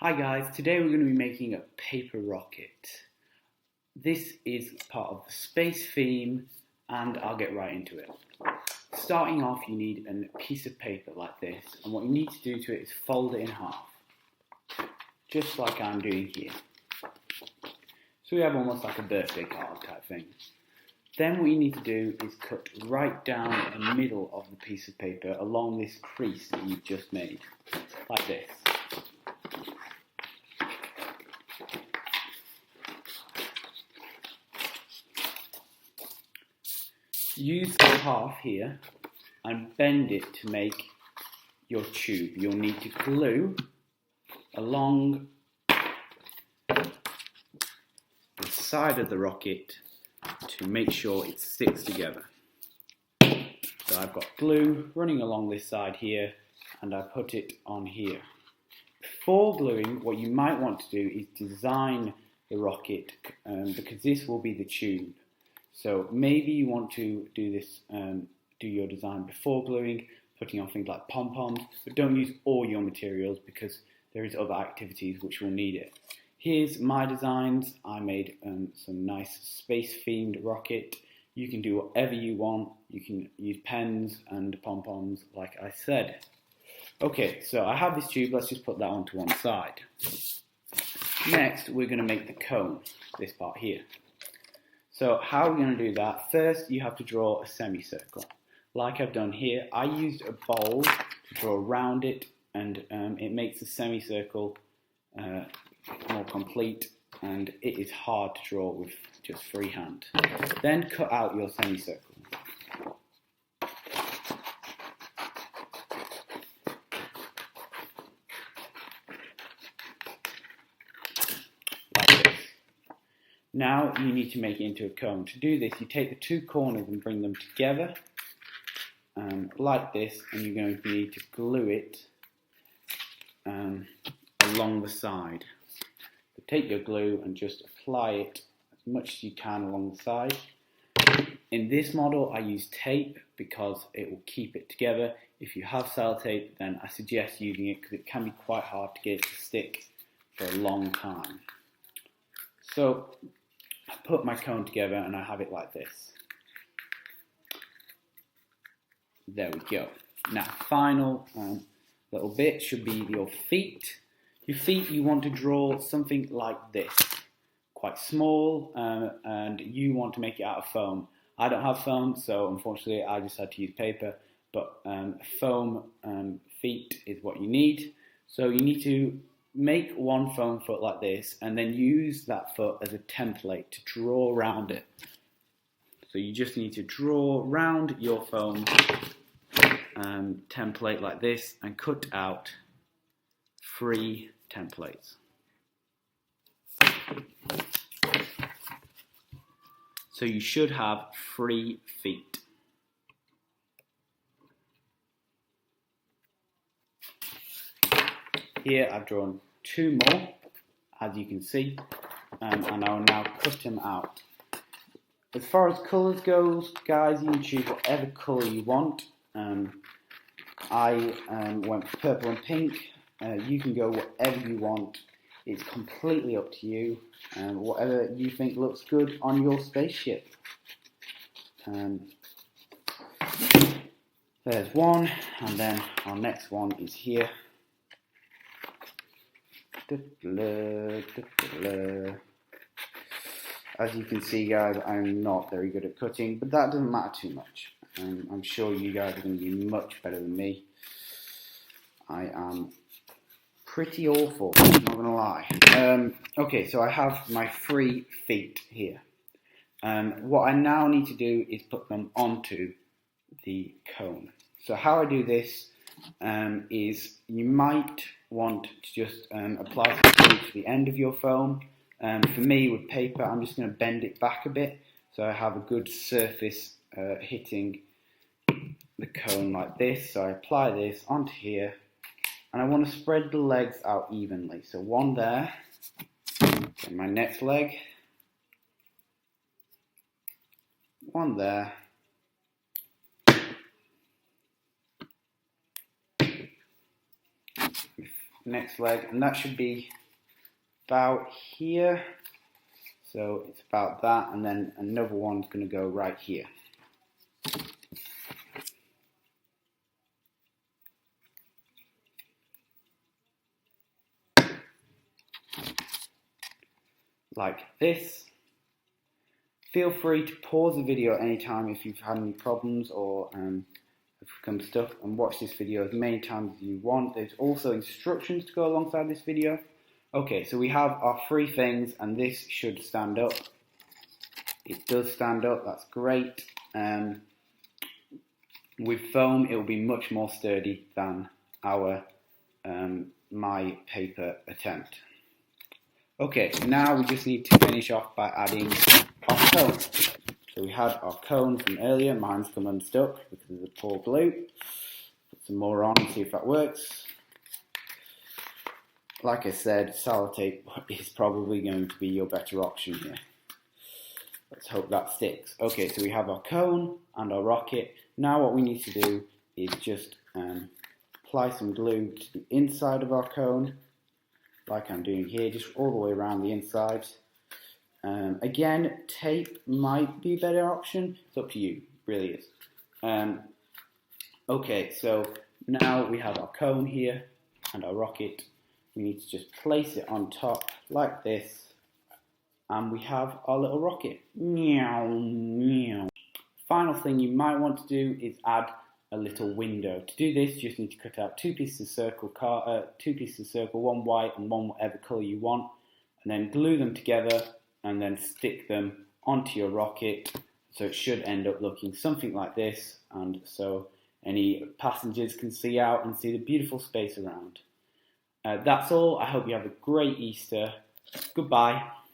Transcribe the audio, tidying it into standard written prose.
Hi guys, today we're going to be making a paper rocket. This is part of the space theme and I'll get right into it. Starting off, you need a piece of paper like this, and what you need to do to it is fold it in half, just like I'm doing here. So we have almost like a birthday card type thing. Then what you need to do is cut right down the middle of the piece of paper along this crease that you've just made, like this. Use the half here and bend it to make your tube. You'll need to glue along the side of the rocket to make sure it sticks together. So I've got glue running along this side here and I put it on here. Before gluing, what you might want to do is design the rocket because this will be the tube. So maybe you want to do this, do your design before gluing, putting on things like pom-poms, but don't use all your materials because there is other activities which will need it. Here's my designs. I made some nice space-themed rocket. You can do whatever you want. You can use pens and pom-poms like I said. Okay, so I have this tube. Let's just put that onto one side. Next, we're going to make the cone, this part here. So how are we going to do that? First, you have to draw a semicircle. Like I've done here, I used a bowl to draw around it, and it makes the semicircle more complete, and it is hard to draw with just freehand. Then cut out your semicircle. Now you need to make it into a cone. To do this, you take the two corners and bring them together like this, and you're going to need to glue it along the side. So take your glue and just apply it as much as you can along the side. In this model, I use tape because it will keep it together. If you have sellotape, then I suggest using it because it can be quite hard to get it to stick for a long time. So I put my cone together and I have it like this. There we go. Now, final little bit should be your feet. Your feet, you want to draw something like this. Quite small, and you want to make it out of foam. I don't have foam, so unfortunately I just had to use paper, but foam feet is what you need. So you need to make one foam foot like this and then use that foot as a template to draw around it. So you just need to draw around your foam template like this and cut out 3 templates. So you should have 3 feet. Here I've drawn 2 more, as you can see, and I will now cut them out. As far as colours goes, guys, you can choose whatever colour you want. I went for purple and pink. You can go whatever you want. It's completely up to you. Whatever you think looks good on your spaceship. There's one, and then our next one is here. As you can see, guys, I'm not very good at cutting, but that doesn't matter too much. I'm sure you guys are going to be much better than me. I am pretty awful, I'm not going to lie. Okay, so I have my 3 feet here. What I now need to do is put them onto the cone. So how I do this is you might want to just apply some glue to the end of your foam. For me, with paper, I'm just going to bend it back a bit so I have a good surface hitting the cone like this. So I apply this onto here, and I want to spread the legs out evenly. So one there, and my next leg, one there, next leg, and that should be about here. So it's about that, and then another one's going to go right here. Like this. Feel free to pause the video anytime if you've had any problems or have become stuck, and watch this video as many times as you want. There's also instructions to go alongside this video. Okay, so we have our three things, and this should stand up. It does stand up, that's great. With foam, it will be much more sturdy than our my paper attempt. Okay, now we just need to finish off by adding our cone. So we had our cone from earlier. Mine's come unstuck because of the poor glue. Put some more on and see if that works. Like I said, sellotape is probably going to be your better option here. Let's hope that sticks. Okay, so we have our cone and our rocket. Now what we need to do is just apply some glue to the inside of our cone, like I'm doing here, just all the way around the inside. Again, tape might be a better option. It's up to you, really is. Okay, so now we have our cone here and our rocket. We need to just place it on top like this, and we have our little rocket. Meow, meow. Final thing you might want to do is add a little window. To do this, you just need to cut out two pieces of circle, one white and one whatever colour you want, and then glue them together and then stick them onto your rocket. So it should end up looking something like this, and so any passengers can see out and see the beautiful space around. That's all. I hope you have a great Easter. Goodbye.